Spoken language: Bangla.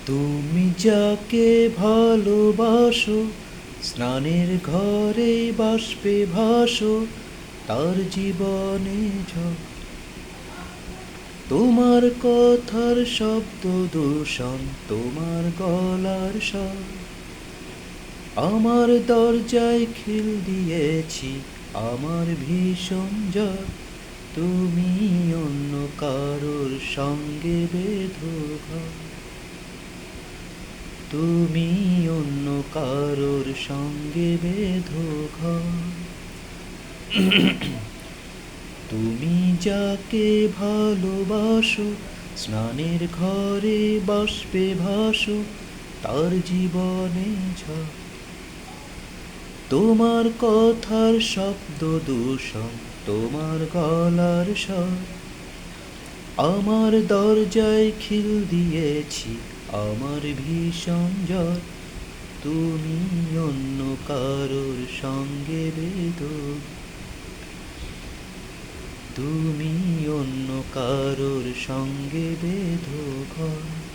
তুমি যাকে ভালোবাসো, স্নানের ঘরে বাষ্পে ভাসো, তার জীবনে ঝড়। তোমার কথার শব্দ দূষণ, তোমার গলার স্বর। আমার দরজায় খিল দিয়েছি, আমার ভীষণ জ্বর। তুমি অন্য কারোর সঙ্গে বেঁধো ঘর। তুমি অন্য কারোর সঙ্গে বেঁধো ঘর। তুমি যাকে ভালোবাসো, স্নানের ঘরে বাষ্পে ভাসো, তার জীবনে ঝড়। তোমার কথার শব্দ দূষণ, তোমার গলার স্বর। আমার দরজায় খিল দিয়েছি, আমার ভীষণ জ্বর। তুমি অন্য কারোর সঙ্গে বেঁধো। তুমি অন্য কারোর সঙ্গে বেঁধো ঘর।